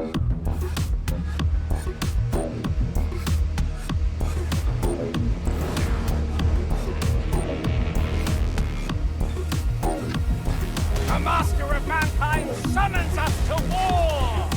The master of mankind summons us to war!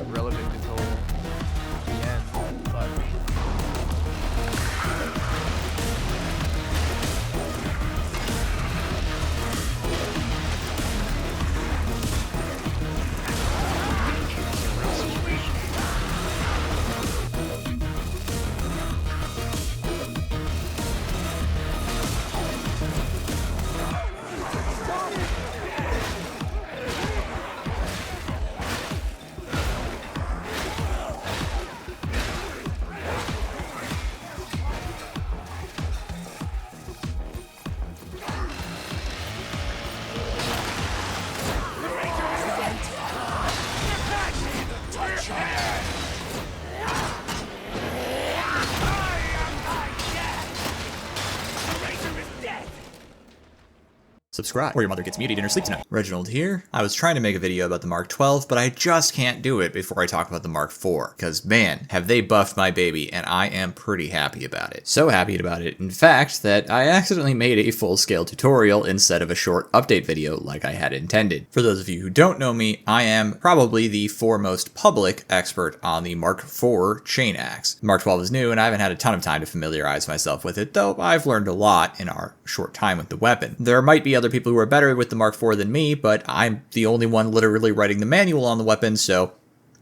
Relevant until the end, but Subscribe, or your mother gets muted in her sleep tonight. Reginald here. I was trying to make a video about the Mark 12, but I just can't do it before I talk about the Mark 4, because man, have they buffed my baby, and I am pretty happy about it. So happy about it, in fact, that I accidentally made a full-scale tutorial instead of a short update video like I had intended. For those of you who don't know me, I am probably the foremost public expert on the Mark 4 Chain Axe. Mark 12 is new, and I haven't had a ton of time to familiarize myself with it, though I've learned a lot in our short time with the weapon. There might be other people who are better with the Mark IV than me, but I'm the only one literally writing the manual on the weapon, so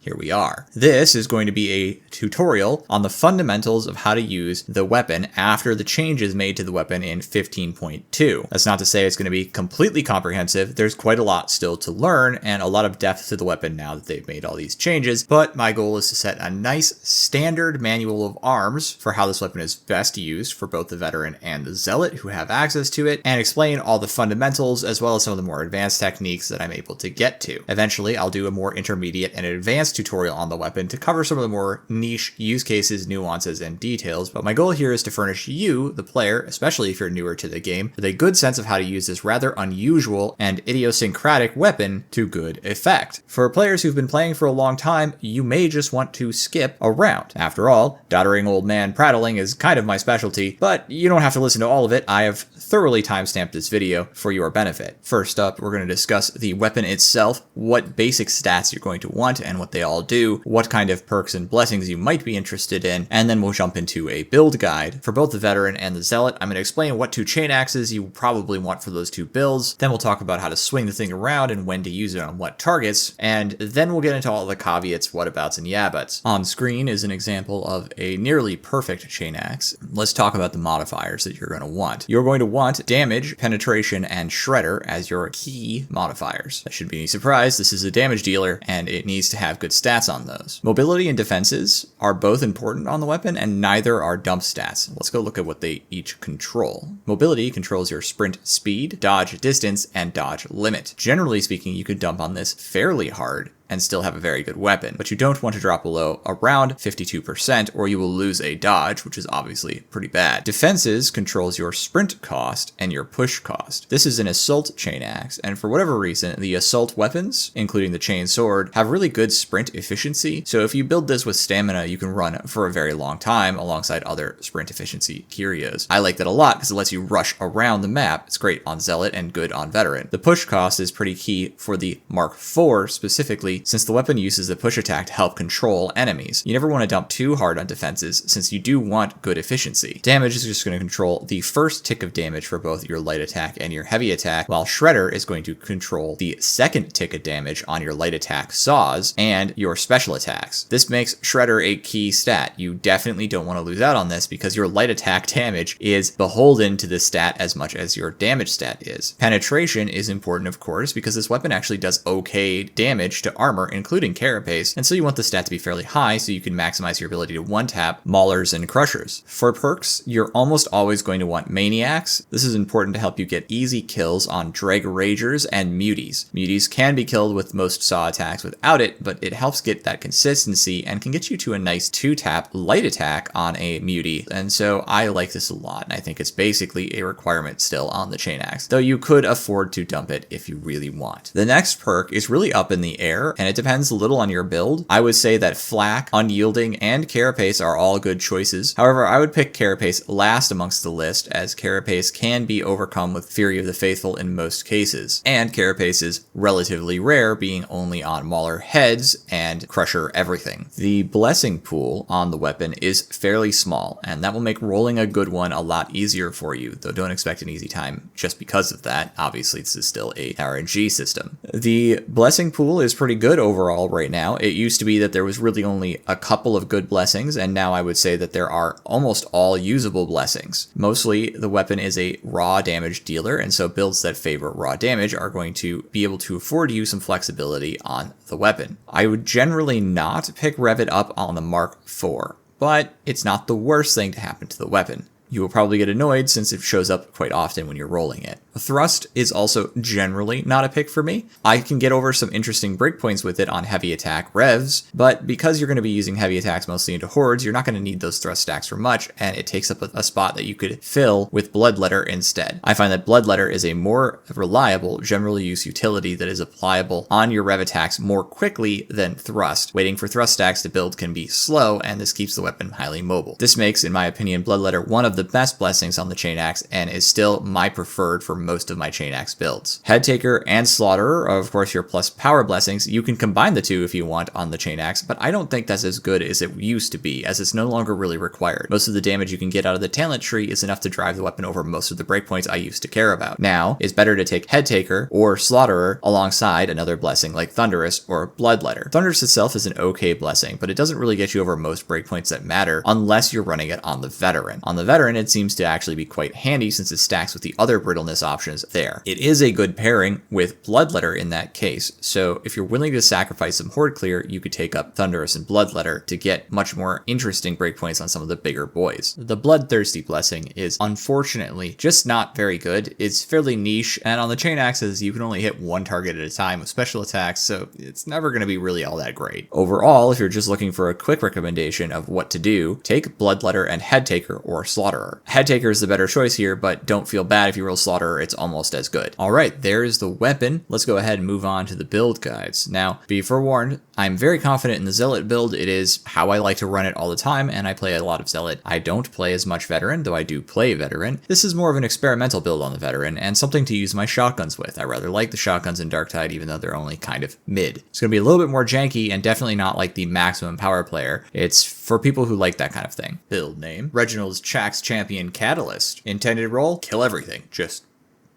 here we are. This is going to be a tutorial on the fundamentals of how to use the weapon after the changes made to the weapon in 15.2. That's not to say it's going to be completely comprehensive. There's quite a lot still to learn and a lot of depth to the weapon now that they've made all these changes, but my goal is to set a nice standard manual of arms for how this weapon is best used for both the veteran and the zealot who have access to it, and explain all the fundamentals as well as some of the more advanced techniques that I'm able to get to. Eventually, I'll do a more intermediate and advanced tutorial on the weapon to cover some of the more niche use cases, nuances, and details, but my goal here is to furnish you, the player, especially if you're newer to the game, with a good sense of how to use this rather unusual and idiosyncratic weapon to good effect. For players who've been playing for a long time, you may just want to skip a round. After all, doddering old man prattling is kind of my specialty, but you don't have to listen to all of it. I have thoroughly timestamped this video for your benefit. First up, we're going to discuss the weapon itself, what basic stats you're going to want and what they all do, what kind of perks and blessings you might be interested in, and then we'll jump into a build guide. For both the veteran and the zealot, I'm going to explain what two chain axes you probably want for those two builds, then we'll talk about how to swing the thing around and when to use it on what targets, and then we'll get into all the caveats, whatabouts, and yabbats. On screen is an example of a nearly perfect chain axe. Let's talk about the modifiers that you're going to want. You're going to want damage, penetration, and shredder as your key modifiers. That shouldn't be any surprise, this is a damage dealer, and it needs to have good stats on those. Mobility and defenses are both important on the weapon, and neither are dump stats. Let's go look at what they each control. Mobility controls your sprint speed, dodge distance, and dodge limit. Generally speaking, you could dump on this fairly hard and still have a very good weapon, but you don't want to drop below around 52% or you will lose a dodge, which is obviously pretty bad. Defenses controls your sprint cost and your push cost. This is an assault chain axe, and for whatever reason, the assault weapons, including the chain sword, have really good sprint efficiency, so if you build this with stamina, you can run for a very long time alongside other sprint efficiency Curios. I like that a lot because it lets you rush around the map. It's great on zealot and good on veteran. The push cost is pretty key for the Mark IV specifically, since the weapon uses the push attack to help control enemies. You never want to dump too hard on defenses, since you do want good efficiency. Damage is just going to control the first tick of damage for both your light attack and your heavy attack, while Shredder is going to control the second tick of damage on your light attack saws and your special attacks. This makes Shredder a key stat. You definitely don't want to lose out on this because your light attack damage is beholden to this stat as much as your damage stat is. Penetration is important, of course, because this weapon actually does okay damage to armor. armor, including Carapace, and so you want the stat to be fairly high so you can maximize your ability to one-tap Maulers and Crushers. For perks, you're almost always going to want Maniacs. This is important to help you get easy kills on Dreg Ragers and Muties. Muties can be killed with most saw attacks without it, but it helps get that consistency and can get you to a nice 2-tap light attack on a Mutie, and so I like this a lot, and I think it's basically a requirement still on the Chain Axe, though you could afford to dump it if you really want. The next perk is really up in the air, and it depends a little on your build. I would say that Flak, Unyielding, and Carapace are all good choices. However, I would pick Carapace last amongst the list, as Carapace can be overcome with Fury of the Faithful in most cases, and Carapace is relatively rare, being only on Mauler heads and Crusher everything. The Blessing pool on the weapon is fairly small, and that will make rolling a good one a lot easier for you, though don't expect an easy time just because of that. Obviously, this is still a RNG system. The Blessing pool is pretty good overall right now. It used to be that there was really only a couple of good blessings, and now I would say that there are almost all usable blessings. Mostly, the weapon is a raw damage dealer, and so builds that favor raw damage are going to be able to afford you some flexibility on the weapon. I would generally not pick Rev It up on the Mark IV, but it's not the worst thing to happen to the weapon. You will probably get annoyed since it shows up quite often when you're rolling it. Thrust is also generally not a pick for me. I can get over some interesting breakpoints with it on heavy attack revs, but because you're going to be using heavy attacks mostly into hordes, you're not going to need those thrust stacks for much, and it takes up a spot that you could fill with Bloodletter instead. I find that Bloodletter is a more reliable general use utility that is applicable on your rev attacks more quickly than thrust. Waiting for thrust stacks to build can be slow, and this keeps the weapon highly mobile. This makes, in my opinion, Bloodletter one of the best blessings on the Chain Axe, and is still my preferred for most of my Chain Axe builds. Headtaker and Slaughterer are of course your plus power blessings. You can combine the two if you want on the Chain Axe, but I don't think that's as good as it used to be, as it's no longer really required. Most of the damage you can get out of the talent tree is enough to drive the weapon over most of the breakpoints I used to care about. Now, it's better to take Headtaker or Slaughterer alongside another blessing like Thunderous or Bloodletter. Thunderous itself is an okay blessing, but it doesn't really get you over most breakpoints that matter unless you're running it on the Veteran. On the Veteran, it seems to actually be quite handy since it stacks with the other brittleness options there. It is a good pairing with Bloodletter in that case, so if you're willing to sacrifice some horde clear, you could take up Thunderous and Bloodletter to get much more interesting breakpoints on some of the bigger boys. The Bloodthirsty blessing is unfortunately just not very good. It's fairly niche, and on the Chain Axes, you can only hit one target at a time with special attacks, so it's never going to be really all that great. Overall, if you're just looking for a quick recommendation of what to do, take Bloodletter and Headtaker or Slaughterer. Headtaker is the better choice here, but don't feel bad if you roll Slaughterer, it's almost as good. Alright, there's the weapon. Let's go ahead and move on to the build guides. Now, be forewarned, I'm very confident in the Zealot build. It is how I like to run it all the time, and I play a lot of Zealot. I don't play as much Veteran, though I do play Veteran. This is more of an experimental build on the Veteran, and something to use my shotguns with. I rather like the shotguns in Darktide, even though they're only kind of mid. It's going to be a little bit more janky, and definitely not like the maximum power player. It's for people who like that kind of thing. Build name: Reginald's Chaxe Champion Catalyst. Intended role: kill everything. Just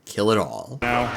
kill it all. No.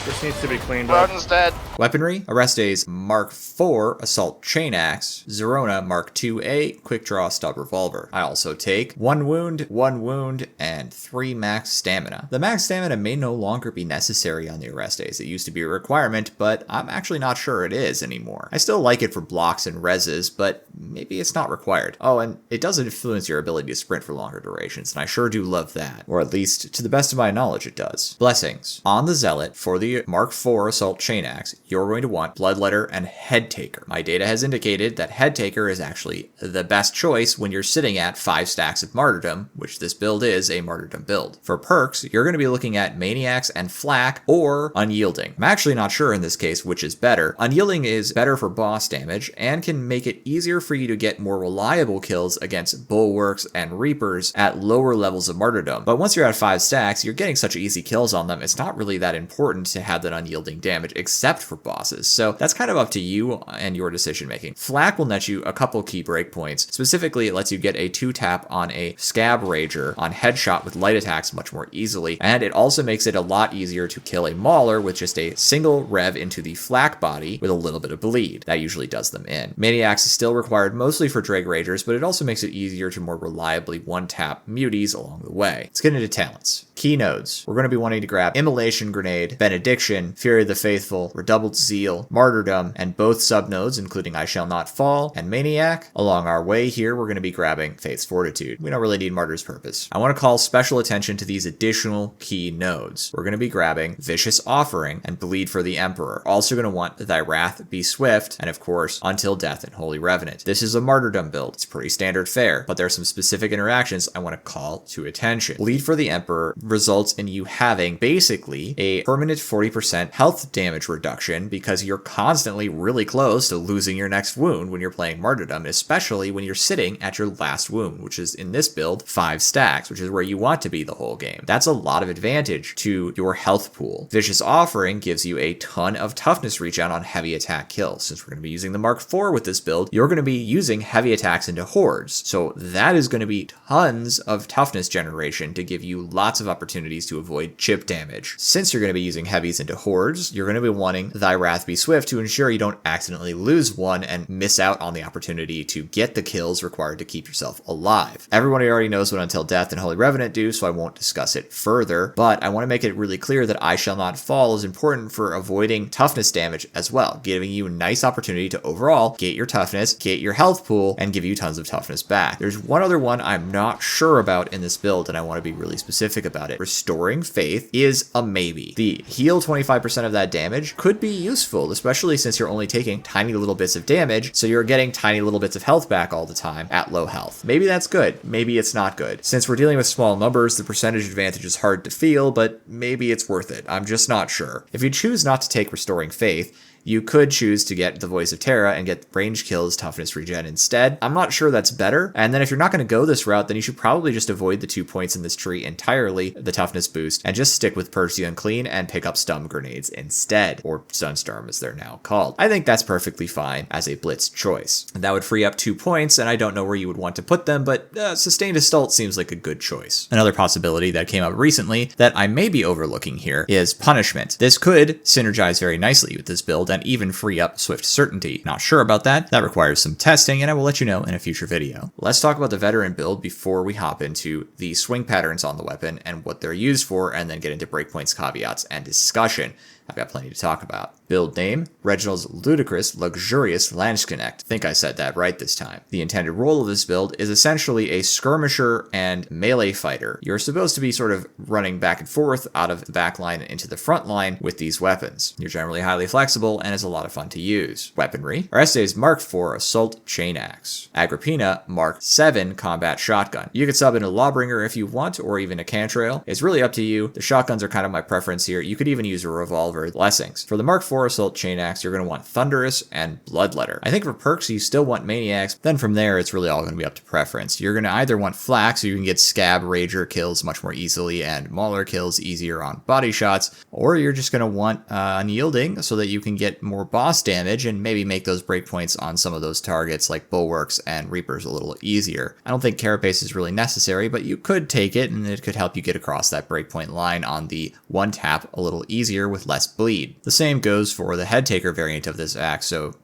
This needs to be cleaned up. Rodden's dead. Weaponry: Orestes Mark IV Assault Chain Axe, Zerona Mark IIA Quick Draw Stub Revolver. I also take 1 wound, and 3 max stamina. The max stamina may no longer be necessary on the Orestes. It used to be a requirement, but I'm actually not sure it is anymore. I still like it for blocks and reses, but maybe it's not required. Oh, and it does influence your ability to sprint for longer durations, and I sure do love that. Or at least, to the best of my knowledge, it does. Blessings. On the Zealot, for the Mark IV Assault Chain Axe, you're going to want Bloodletter and Headtaker. My data has indicated that Headtaker is actually the best choice when you're sitting at 5 stacks of Martyrdom, which this build is a Martyrdom build. For perks, you're going to be looking at Maniacs and Flak or Unyielding. I'm actually not sure in this case which is better. Unyielding is better for boss damage and can make it easier for you to get more reliable kills against Bulwarks and Reapers at lower levels of Martyrdom. But once you're at 5 stacks, you're getting such easy kills on them, it's not really that important to have that unyielding damage except for bosses. So that's kind of up to you and your decision making. Flak will net you a couple key breakpoints. Specifically, it lets you get a 2-tap on a Scab Rager on headshot with light attacks much more easily, and it also makes it a lot easier to kill a Mauler with just a single rev into the Flak body with a little bit of bleed. That usually does them in. Maniacs is still required mostly for Dreg Ragers, but it also makes it easier to more reliably one-tap Muties along the way. Let's get into talents. Key nodes. We're going to be wanting to grab Immolation Grenade, Benediction, Fury of the Faithful, Redoubled Zeal, Martyrdom, and both subnodes, including I Shall Not Fall and Maniac. Along our way here, we're going to be grabbing Faith's Fortitude. We don't really need Martyr's Purpose. I want to call special attention to these additional key nodes. We're going to be grabbing Viscious Offering and Bleed for the Emperor. Also going to want Thy Wrath Be Swift, and of course, Until Death and Holy Revenant. This is a Martyrdom build. It's pretty standard fare, but there are some specific interactions I want to call to attention. Bleed for the Emperor results in you having basically a permanent 40% health damage reduction because you're constantly really close to losing your next wound when you're playing Martyrdom, especially when you're sitting at your last wound, which is in this build 5 stacks, which is where you want to be the whole game. That's a lot of advantage to your health pool. Vicious Offering gives you a ton of toughness regen on heavy attack kills. Since we're going to be using the Mark IV with this build, you're going to be using heavy attacks into hordes. So that is going to be tons of toughness generation to give you lots of opportunities to avoid chip damage. Since you're going to be using heavies into hordes, you're going to be wanting Thy Wrath Be Swift to ensure you don't accidentally lose one and miss out on the opportunity to get the kills required to keep yourself alive. Everyone already knows what Until Death and Holy Revenant do, so I won't discuss it further, but I want to make it really clear that I Shall Not Fall is important for avoiding toughness damage as well, giving you a nice opportunity to overall get your toughness, get your health pool, and give you tons of toughness back. There's one other one I'm not sure about in this build, and I want to be really specific about it. Restoring Faith is a maybe. The heal 25% of that damage could be useful, especially since you're only taking tiny little bits of damage, so you're getting tiny little bits of health back all the time at low health. Maybe that's good, maybe it's not good. Since we're dealing with small numbers, the percentage advantage is hard to feel, but maybe it's worth it. I'm just not sure. If you choose not to take Restoring Faith, you could choose to get the Voice of Terra and get range kills toughness regen instead. I'm not sure that's better. And then if you're not going to go this route, then you should probably just avoid the 2 points in this tree entirely, the toughness boost, and just stick with Purge the Unclean and pick up Stun Grenades instead, or Sunstorm as they're now called. I think that's perfectly fine as a blitz choice. That would free up 2 points, and I don't know where you would want to put them, but Sustained Assault seems like a good choice. Another possibility that came up recently that I may be overlooking here is Punishment. This could synergize very nicely with this build and even free up Swift Certainty. Not sure about that. That requires some testing, and I will let you know in a future video. Let's talk about the veteran build before we hop into the swing patterns on the weapon and what they're used for, and then get into breakpoints, caveats, and discussion. I've got plenty to talk about. Build name, Reginald's Ludicrous Luxurious Landsknecht. I think I said that right this time. The intended role of this build is essentially a skirmisher and melee fighter. You're supposed to be sort of running back and forth out of the back line and into the front line with these weapons. You're generally highly flexible and it's a lot of fun to use. Weaponry, Orestes Mark IV Assault Chain Axe. Agrippina Mark VII Combat Shotgun. You could sub in a Lawbringer if you want, or even a Cantrail. It's really up to you. The shotguns are kind of my preference here. You could even use a revolver. Blessings. For the Mark IV Assault Chain Axe, you're going to want Thunderous and Bloodletter. I think for perks, you still want Maniacs. Then from there, it's really all going to be up to preference. You're going to either want Flak, so you can get Scab Rager kills much more easily and Mauler kills easier on body shots, or you're just going to want Unyielding so that you can get more boss damage and maybe make those breakpoints on some of those targets like Bulwarks and Reapers a little easier. I don't think Carapace is really necessary, but you could take it and it could help you get across that breakpoint line on the one tap a little easier with less bleed. The same goes for the Headtaker variant of this axe, so,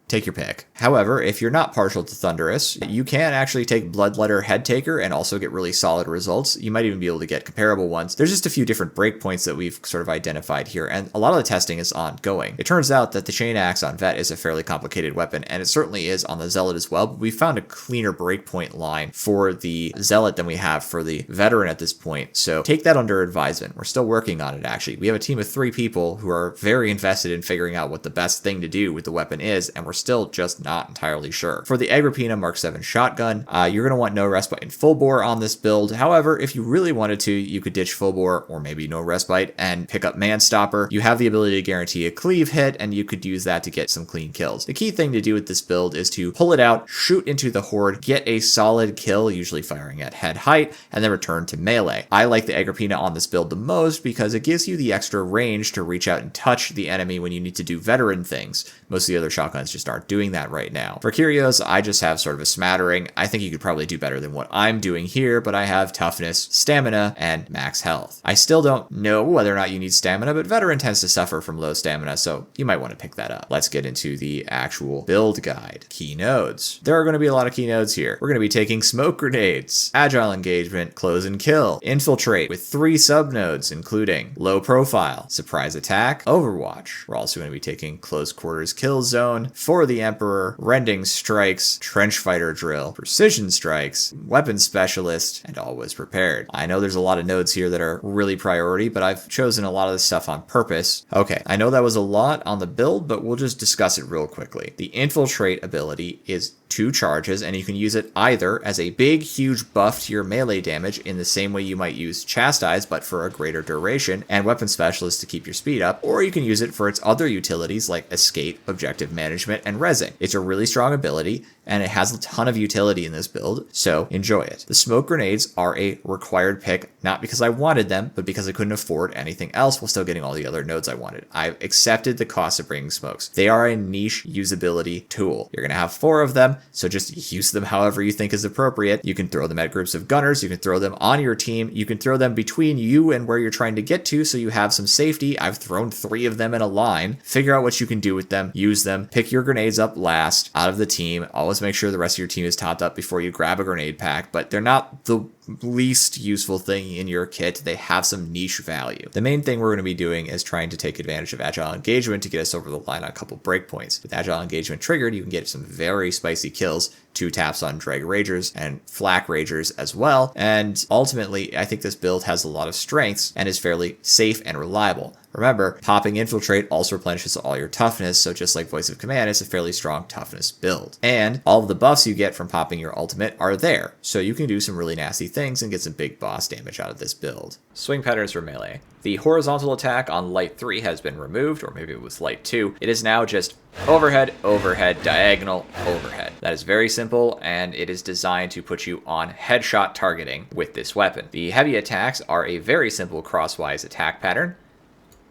take your pick. However, if you're not partial to Thunderous, you can actually take Bloodletter Headtaker and also get really solid results. You might even be able to get comparable ones. There's just a few different breakpoints that we've sort of identified here, and a lot of the testing is ongoing. It turns out that the Chain Axe on Vet is a fairly complicated weapon, and it certainly is on the Zealot as well, but we found a cleaner breakpoint line for the Zealot than we have for the Veteran at this point, so take that under advisement. We're still working on it, actually. We have a team of 3 people who are very invested in figuring out what the best thing to do with the weapon is, and we're still just not entirely sure. For the Agrippina Mark VII shotgun, you're going to want no respite in full bore on this build. However, if you really wanted to, you could ditch full bore or maybe no respite and pick up Man Stopper. You have the ability to guarantee a cleave hit, and you could use that to get some clean kills. The key thing to do with this build is to pull it out, shoot into the horde, get a solid kill, usually firing at head height, and then return to melee. I like the Agrippina on this build the most because it gives you the extra range to reach out and touch the enemy when you need to do veteran things. Most of the other shotguns just start doing that right now. For Curios, I just have sort of a smattering. I think you could probably do better than what I'm doing here, but I have toughness, stamina, and max health. I still don't know whether or not you need stamina, but veteran tends to suffer from low stamina, so you might want to pick that up. Let's get into the actual build guide. Key nodes. There are going to be a lot of key nodes here. We're going to be taking smoke grenades, agile engagement, close and kill, infiltrate with 3 subnodes, including low profile, surprise attack, overwatch. We're also going to be taking close quarters kill zone for the Emperor, rending strikes, trench fighter drill, precision strikes, weapon specialist, and always prepared. I know there's a lot of nodes here that are really priority, but I've chosen a lot of this stuff on purpose. Okay, I know that was a lot on the build, but we'll just discuss it real quickly. The infiltrate ability is 2 charges, and you can use it either as a big, huge buff to your melee damage in the same way you might use Chastise, but for a greater duration, and Weapon Specialist to keep your speed up, or you can use it for its other utilities like Escape, Objective Management, and Rezzing. It's a really strong ability, and it has a ton of utility in this build, so enjoy it. The smoke grenades are a required pick, not because I wanted them, but because I couldn't afford anything else while still getting all the other nodes I wanted. I've accepted the cost of bringing smokes. They are a niche usability tool. You're going to have 4 of them, so just use them however you think is appropriate. You can throw them at groups of gunners, you can throw them on your team, you can throw them between you and where you're trying to get to so you have some safety. I've thrown 3 of them in a line. Figure out what you can do with them, use them, pick your grenades up last out of the team. Always make sure the rest of your team is topped up before you grab a grenade pack, but they're not the least useful thing in your kit. They have some niche value. The main thing we're going to be doing is trying to take advantage of agile engagement to get us over the line on a couple breakpoints. With agile engagement triggered, you can get some very spicy kills, 2 taps on Drag Ragers and Flak Ragers as well, and ultimately I think this build has a lot of strengths and is fairly safe and reliable. Remember, popping Infiltrate also replenishes all your toughness, so just like Voice of Command, it's a fairly strong toughness build. And all of the buffs you get from popping your ultimate are there, so you can do some really nasty things and get some big boss damage out of this build. Swing patterns for melee. The horizontal attack on Light 3 has been removed, or maybe it was Light 2. It is now just overhead, overhead, diagonal, overhead. That is very simple, and it is designed to put you on headshot targeting with this weapon. The heavy attacks are a very simple crosswise attack pattern.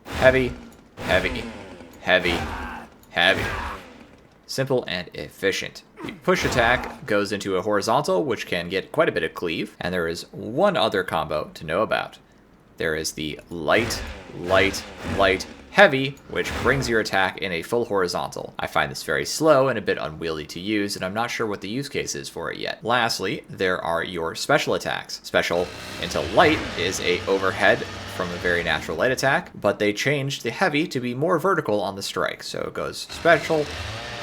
Heavy, heavy, heavy, heavy. Simple and efficient. The push attack goes into a horizontal, which can get quite a bit of cleave, and there is one other combo to know about. There is the light, light, light, heavy, which brings your attack in a full horizontal. I find this very slow and a bit unwieldy to use, and I'm not sure what the use case is for it yet. Lastly, there are your special attacks. Special into light is a overhead from a very natural light attack, but they changed the heavy to be more vertical on the strike. So it goes special,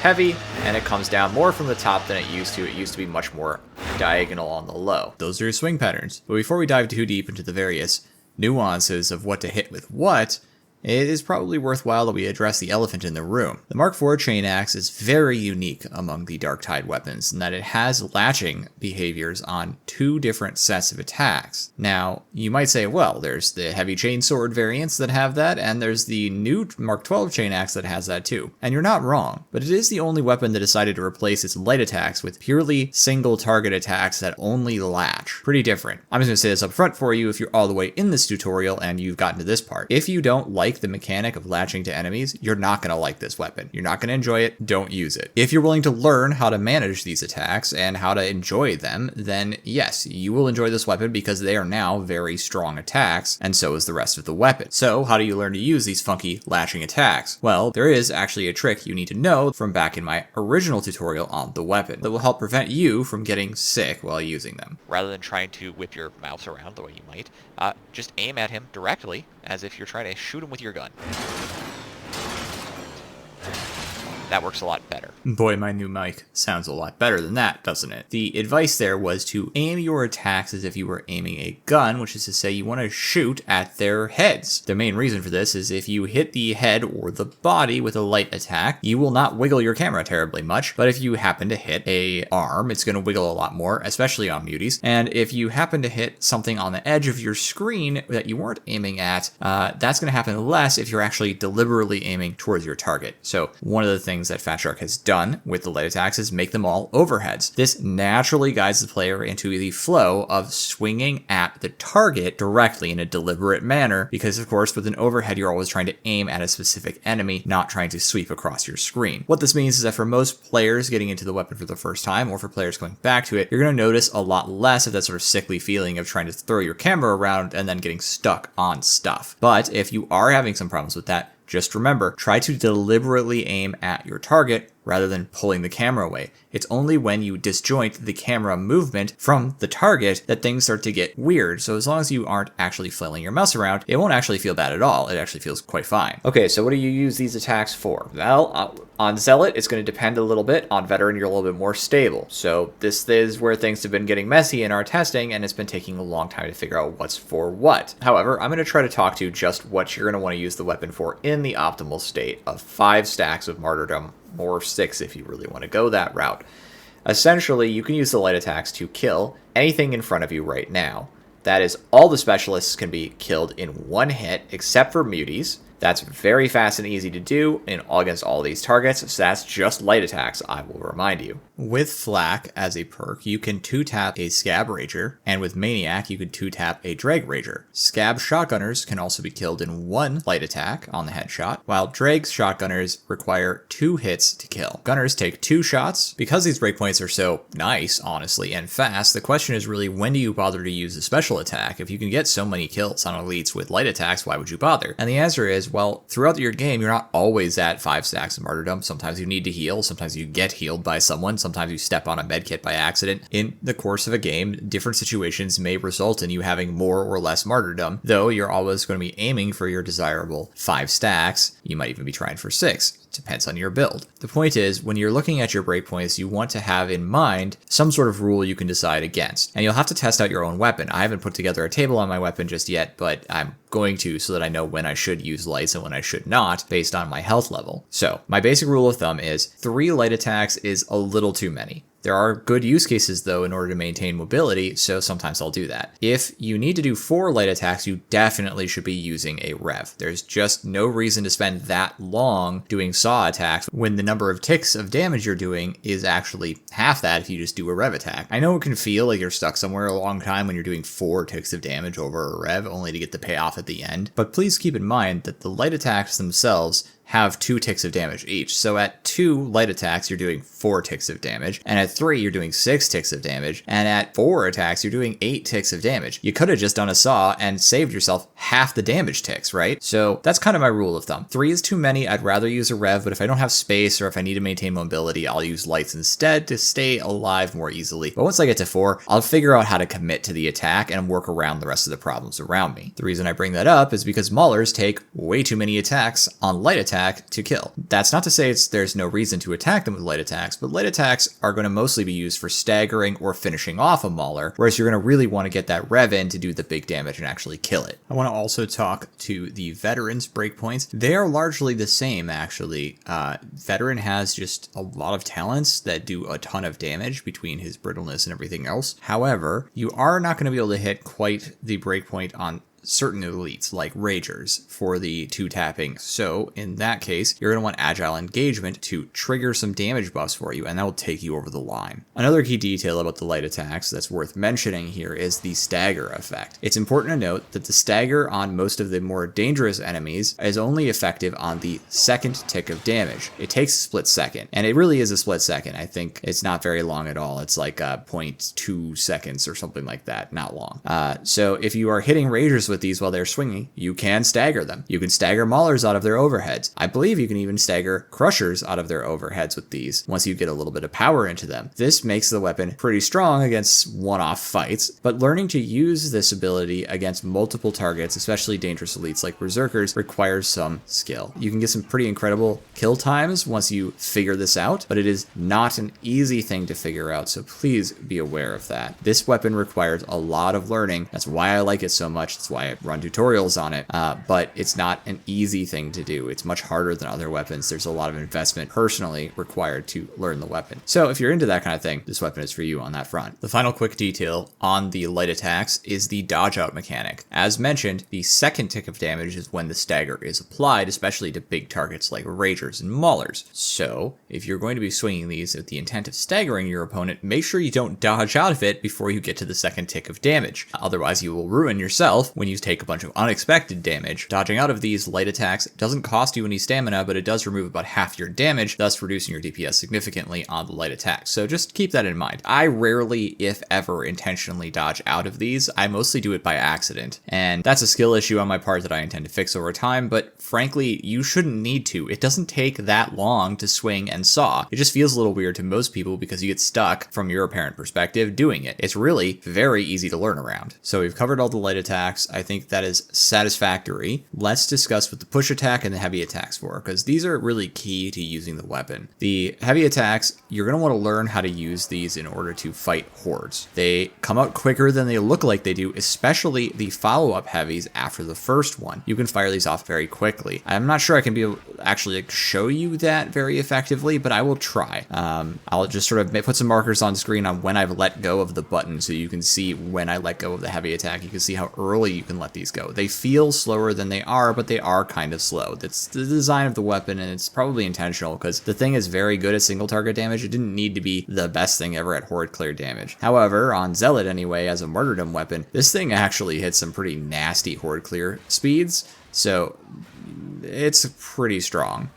heavy, and it comes down more from the top than it used to. It used to be much more diagonal on the low. Those are your swing patterns. But before we dive too deep into the various nuances of what to hit with what, it is probably worthwhile that we address the elephant in the room. The MK4 Chain Axe is very unique among the Darktide weapons in that it has latching behaviors on 2 different sets of attacks. Now, you might say, well, there's the heavy chainsword variants that have that, and there's the new MK12 Chain Axe that has that too. And you're not wrong, but it is the only weapon that decided to replace its light attacks with purely single target attacks that only latch. Pretty different. I'm just going to say this up front for you if you're all the way in this tutorial and you've gotten to this part. If you don't like the mechanic of latching to enemies, you're not going to like this weapon. You're not going to enjoy it. Don't use it. If you're willing to learn how to manage these attacks and how to enjoy them, then yes, you will enjoy this weapon because they are now very strong attacks, and so is the rest of the weapon. So how do you learn to use these funky latching attacks? Well, there is actually a trick you need to know from back in my original tutorial on the weapon that will help prevent you from getting sick while using them. Rather than trying to whip your mouse around the way you might, just aim at him directly as if you're trying to shoot him with your gun. That works a lot better. Boy, my new mic sounds a lot better than that, doesn't it? The advice there was to aim your attacks as if you were aiming a gun, which is to say you want to shoot at their heads. The main reason for this is if you hit the head or the body with a light attack, you will not wiggle your camera terribly much, but if you happen to hit a arm, it's going to wiggle a lot more, especially on muties. And if you happen to hit something on the edge of your screen that you weren't aiming at, that's going to happen less if you're actually deliberately aiming towards your target. So one of the things things that Fat Shark has done with the light attacks is make them all overheads. This naturally guides the player into the flow of swinging at the target directly in a deliberate manner, because of course with an overhead you're always trying to aim at a specific enemy, not trying to sweep across your screen. What this means is that for most players getting into the weapon for the first time, or for players going back to it, you're going to notice a lot less of that sort of sickly feeling of trying to throw your camera around and then getting stuck on stuff. But if you are having some problems with that, just remember, try to deliberately aim at your target rather than pulling the camera away. It's only when you disjoint the camera movement from the target that things start to get weird. So as long as you aren't actually flailing your mouse around, it won't actually feel bad at all. It actually feels quite fine. Okay, so what do you use these attacks for? Well, on Zealot, it's going to depend a little bit. On Veteran, you're a little bit more stable. So this is where things have been getting messy in our testing, and it's been taking a long time to figure out what's for what. However, I'm going to try to talk to just what you're going to want to use the weapon for in the optimal state of 5 stacks of Martyrdom, or 6 if you really want to go that route. Essentially, you can use the light attacks to kill anything in front of you right now. That is, all the specialists can be killed in 1 hit, except for muties. That's very fast and easy to do against all these targets, so that's just light attacks, I will remind you. With Flak as a perk, you can 2-tap a Scab Rager, and with Maniac, you can 2-tap a Drag Rager. Scab Shotgunners can also be killed in 1 light attack on the headshot, while Drag's Shotgunners require 2 hits to kill. Gunners take 2 shots. Because these breakpoints are so nice, honestly, and fast, the question is really, when do you bother to use a special attack? If you can get so many kills on elites with light attacks, why would you bother? And the answer is, well, throughout your game, you're not always at 5 stacks of Martyrdom. Sometimes you need to heal, sometimes you get healed by someone, sometimes you step on a medkit by accident. In the course of a game, different situations may result in you having more or less Martyrdom, though you're always going to be aiming for your desirable 5 stacks. You might even be trying for 6. Depends on your build. The point is, when you're looking at your breakpoints, you want to have in mind some sort of rule you can decide against. And you'll have to test out your own weapon. I haven't put together a table on my weapon just yet, but I'm going to, so that I know when I should use lights and when I should not, based on my health level. So, my basic rule of thumb is 3 light attacks is a little too many. There are good use cases, though, in order to maintain mobility, so sometimes I'll do that. If you need to do 4 light attacks, you definitely should be using a rev. There's just no reason to spend that long doing saw attacks when the number of ticks of damage you're doing is actually half that if you just do a rev attack. I know it can feel like you're stuck somewhere a long time when you're doing 4 ticks of damage over a rev, only to get the payoff at the end, but please keep in mind that the light attacks themselves have 2 ticks of damage each. So at 2 light attacks, you're doing 4 ticks of damage, and at 3, you're doing 6 ticks of damage, and at 4 attacks, you're doing 8 ticks of damage. You could have just done a saw and saved yourself half the damage ticks, right? So that's kind of my rule of thumb. 3 is too many. I'd rather use a rev, but if I don't have space or if I need to maintain mobility, I'll use lights instead to stay alive more easily. But once I get to 4, I'll figure out how to commit to the attack and work around the rest of the problems around me. The reason I bring that up is because Maulers take way too many attacks on light attack to kill. That's not to say there's no reason to attack them with light attacks, but light attacks are going to mostly be used for staggering or finishing off a Mauler, whereas you're going to really want to get that rev in to do the big damage and actually kill it. I want to also talk to the Veterans breakpoints. They are largely the same, actually. Veteran has just a lot of talents that do a ton of damage between his brittleness and everything else. However, you are not going to be able to hit quite the breakpoint on certain elites like Ragers for the 2-tapping. So in that case, you're going to want Agile Engagement to trigger some damage buffs for you, and that will take you over the line. Another key detail about the light attacks that's worth mentioning here is the stagger effect. It's important to note that the stagger on most of the more dangerous enemies is only effective on the 2nd tick of damage. It takes a split second, and it really is a split second. I think it's not very long at all. It's like 0.2 seconds or something like that, not long. So if you are hitting Ragers with these while they're swinging, you can stagger them. You can stagger Maulers out of their overheads. I believe you can even stagger Crushers out of their overheads with these once you get a little bit of power into them. This makes the weapon pretty strong against one-off fights, but learning to use this ability against multiple targets, especially dangerous elites like Berserkers, requires some skill. You can get some pretty incredible kill times once you figure this out, but it is not an easy thing to figure out, so please be aware of that. This weapon requires a lot of learning. That's why I like it so much. That's why I run tutorials on it, but it's not an easy thing to do. It's much harder than other weapons. There's a lot of investment personally required to learn the weapon. So if you're into that kind of thing, this weapon is for you on that front. The final quick detail on the light attacks is the dodge out mechanic. As mentioned, the second tick of damage is when the stagger is applied, especially to big targets like ragers and maulers. So if you're going to be swinging these with the intent of staggering your opponent, make sure you don't dodge out of it before you get to the second tick of damage. Otherwise you will ruin yourself when you take a bunch of unexpected damage. Dodging out of these light attacks doesn't cost you any stamina, but it does remove about half your damage, thus reducing your DPS significantly on the light attacks. So just keep that in mind. I rarely, if ever, intentionally dodge out of these. I mostly do it by accident, and that's a skill issue on my part that I intend to fix over time, but frankly, you shouldn't need to. It doesn't take that long to swing and saw. It just feels a little weird to most people because you get stuck from your apparent perspective doing it. It's really very easy to learn around. So we've covered all the light attacks. I think that is satisfactory. Let's discuss what the push attack and the heavy attacks for, because these are really key to using the weapon. The heavy attacks, you're going to want to learn how to use these in order to fight hordes. They come out quicker than they look like they do, especially the follow-up heavies after the first one. You can fire these off very quickly. I'm not sure I can be able to actually show you that very effectively, but I will try. I'll just sort of put some markers on screen on when I've let go of the button so you can see when I let go of the heavy attack. You can see how early you can let these go. They feel slower than they are, but they are kind of slow. That's the design of the weapon, and it's probably intentional because the thing is very good at single target damage. It didn't need to be the best thing ever at horde clear damage. However, on Zealot anyway, as a martyrdom weapon, this thing actually hits some pretty nasty horde clear speeds, so it's pretty strong.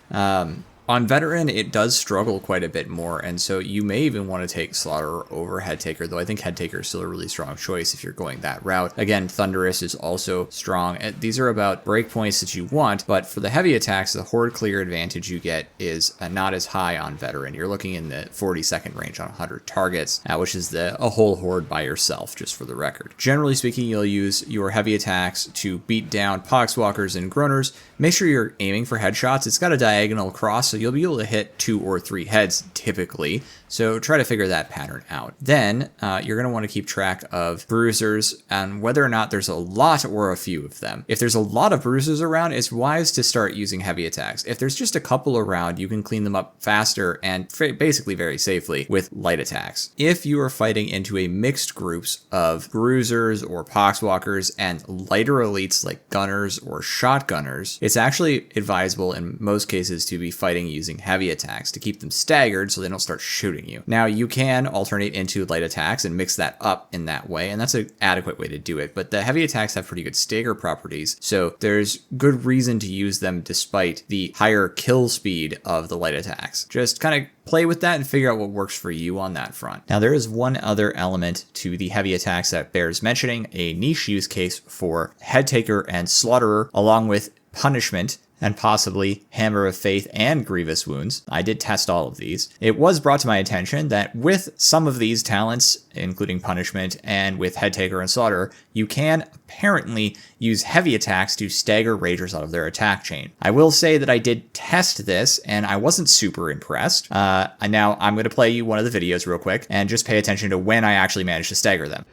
On Veteran, it does struggle quite a bit more, and so you may even want to take Slaughterer over Headtaker, though I think Headtaker is still a really strong choice if you're going that route. Again, Thunderous is also strong. These are about breakpoints that you want, but for the heavy attacks, the horde clear advantage you get is not as high on Veteran. You're looking in the 40-second range on 100 targets, which is a whole horde by yourself, just for the record. Generally speaking, you'll use your heavy attacks to beat down Poxwalkers and Groaners. Make sure you're aiming for headshots. It's got a diagonal cross, so you'll be able to hit 2 or 3 heads typically. So try to figure that pattern out. Then you're going to want to keep track of bruisers and whether or not there's a lot or a few of them. If there's a lot of bruisers around, it's wise to start using heavy attacks. If there's just a couple around, you can clean them up faster and basically very safely with light attacks. If you are fighting into a mixed groups of bruisers or poxwalkers and lighter elites like gunners or shotgunners, it's actually advisable in most cases to be fighting using heavy attacks to keep them staggered so they don't start shooting you. Now, you can alternate into light attacks and mix that up in that way, and that's an adequate way to do it, but the heavy attacks have pretty good stagger properties, so there's good reason to use them despite the higher kill speed of the light attacks. Just kind of play with that and figure out what works for you on that front. Now, there is one other element to the heavy attacks that bears mentioning, a niche use case for Headtaker and Slaughterer, along with Punishment, and possibly Hammer of Faith and Grievous Wounds. I did test all of these. It was brought to my attention that with some of these talents, including Punishment and with Headtaker and Slaughterer, you can apparently use heavy attacks to stagger ragers out of their attack chain. I will say that I did test this and I wasn't super impressed. Now I'm going to play you one of the videos real quick and just pay attention to when I actually managed to stagger them.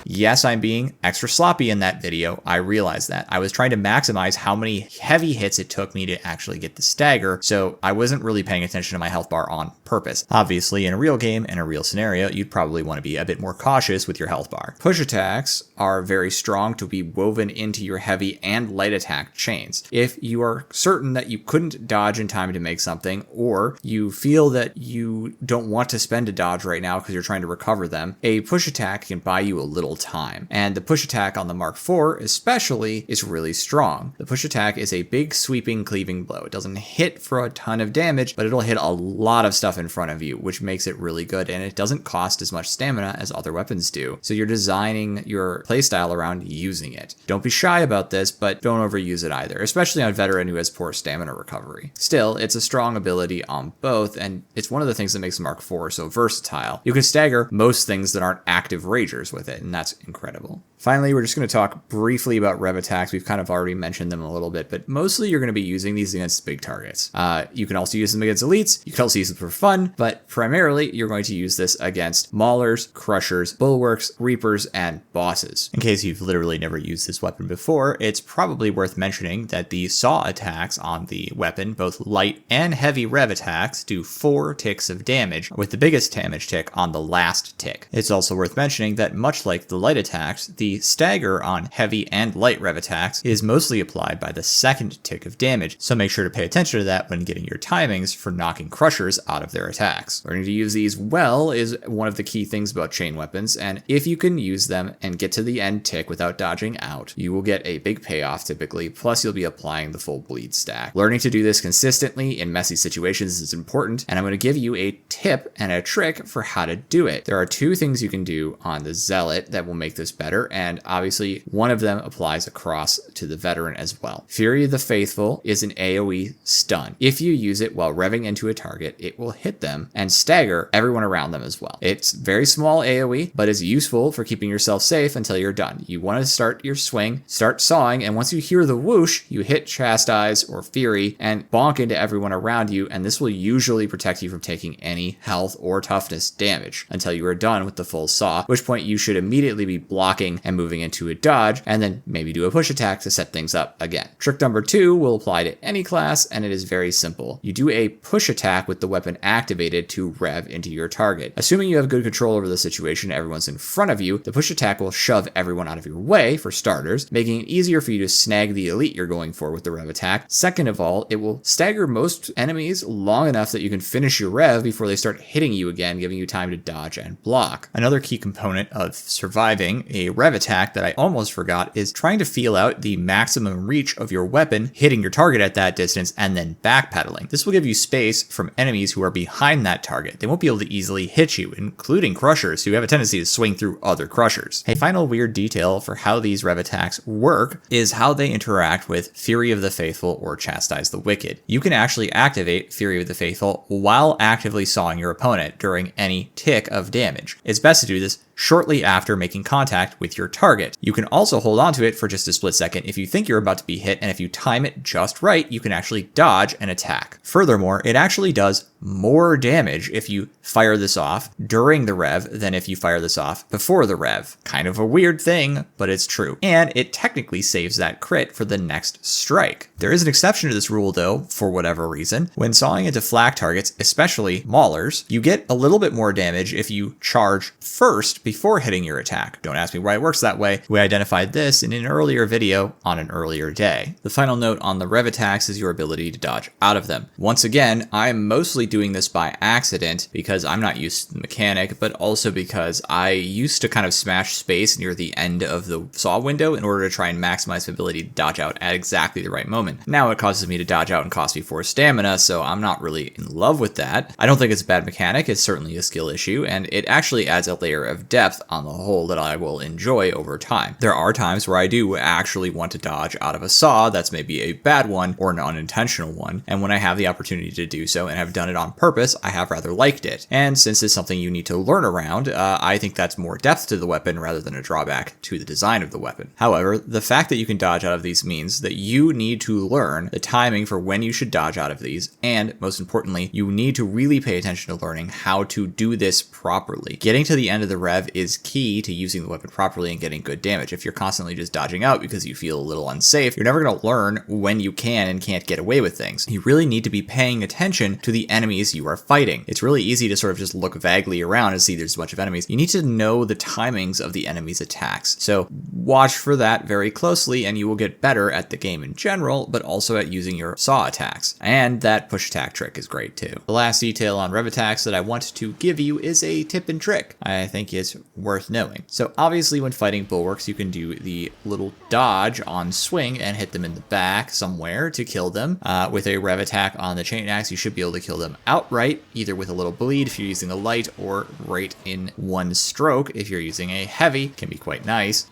Yes, I'm being extra sloppy in that video. I realized that. I was trying to maximize how many heavy hits it took me to actually get the stagger, so I wasn't really paying attention to my health bar on purpose. Obviously, in a real game, in a real scenario, you'd probably want to be a bit more cautious with your health bar. Push attacks are very strong to be woven into your heavy and light attack chains. If you are certain that you couldn't dodge in time to make something, or you feel that you don't want to spend a dodge right now because you're trying to recover them, a push attack can buy you a little time. And the push attack on the Mark IV especially is really strong. The push attack is a big sweeping cleaving blow. It doesn't hit for a ton of damage, but it'll hit a lot of stuff in front of you, which makes it really good, and it doesn't cost as much stamina as other weapons do. So you're designing your playstyle around using it. Don't be shy about this, but don't overuse it either, especially on veteran who has poor stamina recovery. Still, it's a strong ability on both, and it's one of the things that makes Mark IV so versatile. You can stagger most things that aren't active ragers with it, and that's incredible. Finally, we're just going to talk briefly about rev attacks. We've kind of already mentioned them a little bit, but mostly you're going to be using these against big targets. You can also use them against elites. You can also use them for fun, but primarily you're going to use this against maulers, crushers, bulwarks, reapers, and bosses. In case you've literally never used this weapon before, it's probably worth mentioning that the saw attacks on the weapon, both light and heavy rev attacks, do 4 ticks of damage, with the biggest damage tick on the last tick. It's also worth mentioning that much like the light attacks, the stagger on heavy and light rev attacks is mostly applied by the second tick of damage, so make sure to pay attention to that when getting your timings for knocking crushers out of their attacks. Learning to use these well is one of the key things about chain weapons, and if you can use them and get to the end tick without dodging out, you will get a big payoff typically, plus you'll be applying the full bleed stack. Learning to do this consistently in messy situations is important, and I'm going to give you a tip and a trick for how to do it. There are 2 things you can do on the Zealot that will make this better, and obviously one of them applies across to the veteran as well. Fury of the Faithful is an AoE stun. If you use it while revving into a target, it will hit them and stagger everyone around them as well. It's very small AoE, but is useful for keeping yourself safe until you're done. You want to start your swing, start sawing, and once you hear the whoosh, you hit Chastise or Fury and bonk into everyone around you, and this will usually protect you from taking any health or toughness damage until you are done with the full saw, at which point you should immediately be blocking and moving into a dodge, and then maybe do a push attack to set things up again. Trick number 2 will apply to any class, and it is very simple. You do a push attack with the weapon activated to rev into your target. Assuming you have good control over the situation, everyone's in front of you, the push attack will shove everyone out of your way, for starters, making it easier for you to snag the elite you're going for with the rev attack. Second of all, it will stagger most enemies long enough that you can finish your rev before they start hitting you again, giving you time to dodge and block. Another key component of surviving a rev attack that I almost forgot is trying to feel out the maximum reach of your weapon, hitting your target at that distance, and then backpedaling. This will give you space from enemies who are behind that target. They won't be able to easily hit you, including crushers who have a tendency to swing through other crushers. A final weird detail for how these rev attacks work is how they interact with Fury of the Faithful or Chastise the Wicked. You can actually activate Fury of the Faithful while actively sawing your opponent during any tick of damage. It's best to do this shortly after making contact with your target. You can also hold on to it for just a split second if you think you're about to be hit, and if you time it just right, you can actually dodge and attack. Furthermore, it actually does more damage if you fire this off during the rev than if you fire this off before the rev. Kind of a weird thing, but it's true. And it technically saves that crit for the next strike. There is an exception to this rule though, for whatever reason. When sawing into flak targets, especially maulers, you get a little bit more damage if you charge first before hitting your attack. Don't ask me why it works that way. We identified this in an earlier video on an earlier day. The final note on the rev attacks is your ability to dodge out of them. Once again, I'm mostly doing this by accident because I'm not used to the mechanic, but also because I used to kind of smash space near the end of the saw window in order to try and maximize my ability to dodge out at exactly the right moment. Now it causes me to dodge out and cost me 4 stamina, so I'm not really in love with that. I don't think it's a bad mechanic, it's certainly a skill issue, and it actually adds a layer of depth on the whole that I will enjoy over time. There are times where I do actually want to dodge out of a saw that's maybe a bad one or an unintentional one, and when I have the opportunity to do so and have done it on purpose, I have rather liked it. And since it's something you need to learn around, I think that's more depth to the weapon rather than a drawback to the design of the weapon. However, the fact that you can dodge out of these means that you need to learn the timing for when you should dodge out of these, and most importantly, you need to really pay attention to learning how to do this properly. Getting to the end of the rev is key to using the weapon properly and getting good damage. If you're constantly just dodging out because you feel a little unsafe, you're never going to learn when you can and can't get away with things. You really need to be paying attention to the enemies you are fighting. It's really easy to sort of just look vaguely around and see there's a bunch of enemies. You need to know the timings of the enemy's attacks. So watch for that very closely and you will get better at the game in general, but also at using your saw attacks. And that push attack trick is great too. The last detail on rev attacks that I want to give you is a tip and trick. I think it's is worth knowing. So obviously when fighting bulwarks, you can do the little dodge on swing and hit them in the back somewhere to kill them. With a rev attack on the Chain Axe, you should be able to kill them outright, either with a little bleed if you're using a light, or right in one stroke if you're using a heavy. Can be quite nice.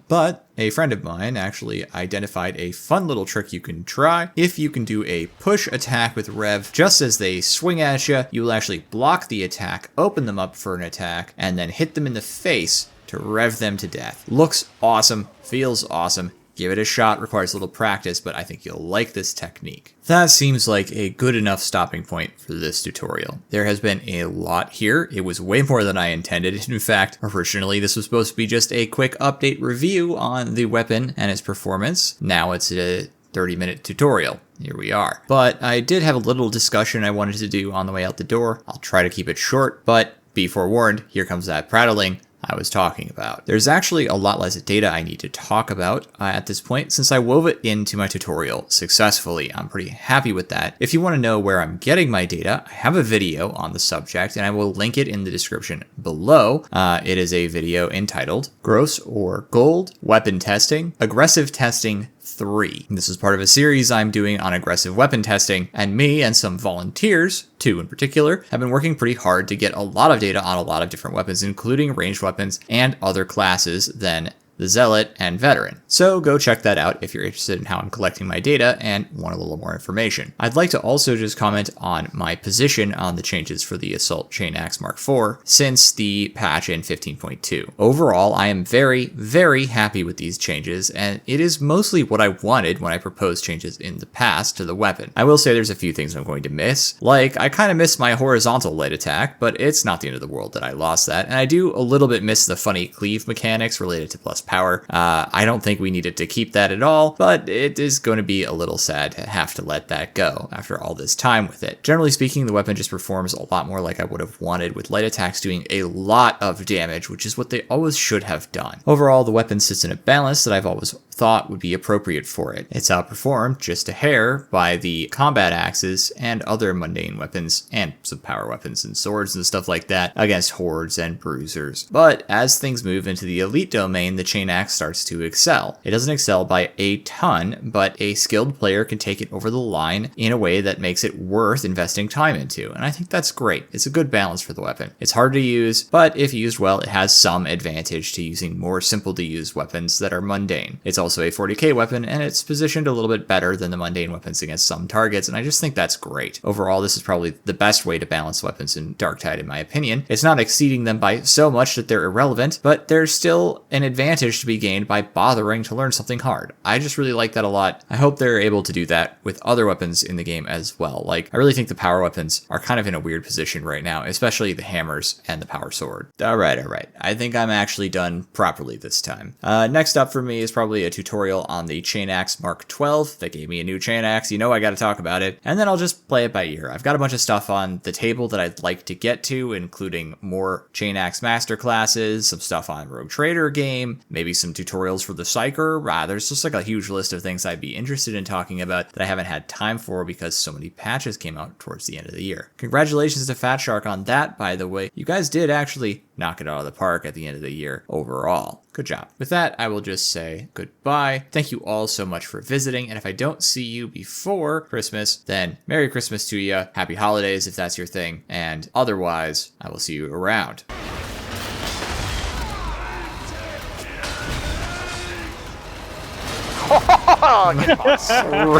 But a friend of mine actually identified a fun little trick you can try. If you can do a push attack with rev, just as they swing at you, you will actually block the attack, open them up for an attack, and then hit them in the face to rev them to death. Looks awesome, feels awesome. Give it a shot, requires a little practice, but I think you'll like this technique. That seems like a good enough stopping point for this tutorial. There has been a lot here. It was way more than I intended. In fact, originally this was supposed to be just a quick update review on the weapon and its performance. Now it's a 30-minute tutorial. Here we are. But I did have a little discussion I wanted to do on the way out the door. I'll try to keep it short, but be forewarned, here comes that prattling I was talking about. There's actually a lot less data I need to talk about at this point, since I wove it into my tutorial successfully. I'm pretty happy with that. If you want to know where I'm getting my data, I have a video on the subject, and I will link it in the description below. It is a video entitled Gross or Gold Weapon Testing, Aggressive Testing 3. This is part of a series I'm doing on aggressive weapon testing, and me and some volunteers, 2 in particular, have been working pretty hard to get a lot of data on a lot of different weapons, including ranged weapons and other classes than the Zealot and Veteran. So go check that out if you're interested in how I'm collecting my data and want a little more information. I'd like to also just comment on my position on the changes for the Assault Chain Axe Mark IV since the patch in 15.2. Overall, I am very, very happy with these changes, and it is mostly what I wanted when I proposed changes in the past to the weapon. I will say there's a few things I'm going to miss. Like, I kind of miss my horizontal light attack, but it's not the end of the world that I lost that, and I do a little bit miss the funny cleave mechanics related to plus power. I don't think we needed to keep that at all, but it is going to be a little sad to have to let that go after all this time with it. Generally speaking, the weapon just performs a lot more like I would have wanted, with light attacks doing a lot of damage, which is what they always should have done. Overall, the weapon sits in a balance that I've always thought would be appropriate for it. It's outperformed just a hair by the combat axes and other mundane weapons, and some power weapons and swords and stuff like that, against hordes and bruisers. But as things move into the elite domain, the Chain Axe starts to excel. It doesn't excel by a ton, but a skilled player can take it over the line in a way that makes it worth investing time into, and I think that's great. It's a good balance for the weapon. It's hard to use, but if used well, it has some advantage to using more simple to use weapons that are mundane. It's also a 40k weapon, and it's positioned a little bit better than the mundane weapons against some targets, and I just think that's great. Overall, this is probably the best way to balance weapons in Darktide, in my opinion. It's not exceeding them by so much that they're irrelevant, but there's still an advantage to be gained by bothering to learn something hard. I just really like that a lot. I hope they're able to do that with other weapons in the game as well. Like, I really think the power weapons are kind of in a weird position right now, especially the hammers and the power sword. Alright. I think I'm actually done properly this time. Next up for me is probably a tutorial on the Chain Axe Mark 12. That gave me a new Chain Axe. You know I gotta talk about it. And then I'll just play it by ear. I've got a bunch of stuff on the table that I'd like to get to, including more Chain Axe master classes, some stuff on Rogue Trader game, maybe some tutorials for the Psyker. There's just like a huge list of things I'd be interested in talking about that I haven't had time for because so many patches came out towards the end of the year. Congratulations to Fat Shark on that, by the way. You guys did actually knock it out of the park at the end of the year overall. Good job. With that, I will just say goodbye. Thank you all so much for visiting, and if I don't see you before Christmas, then Merry Christmas to you, Happy Holidays if that's your thing, and otherwise, I will see you around.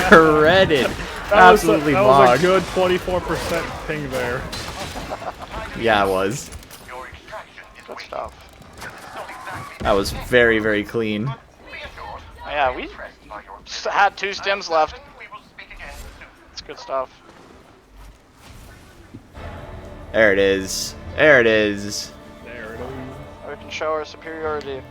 Shredded. Absolutely that was a good 24% ping there. Yeah, it was. Good stuff. That was very, very clean. Yeah, we had 2 stems left. It's good stuff. There it is. There it is. There it is. We can show our superiority.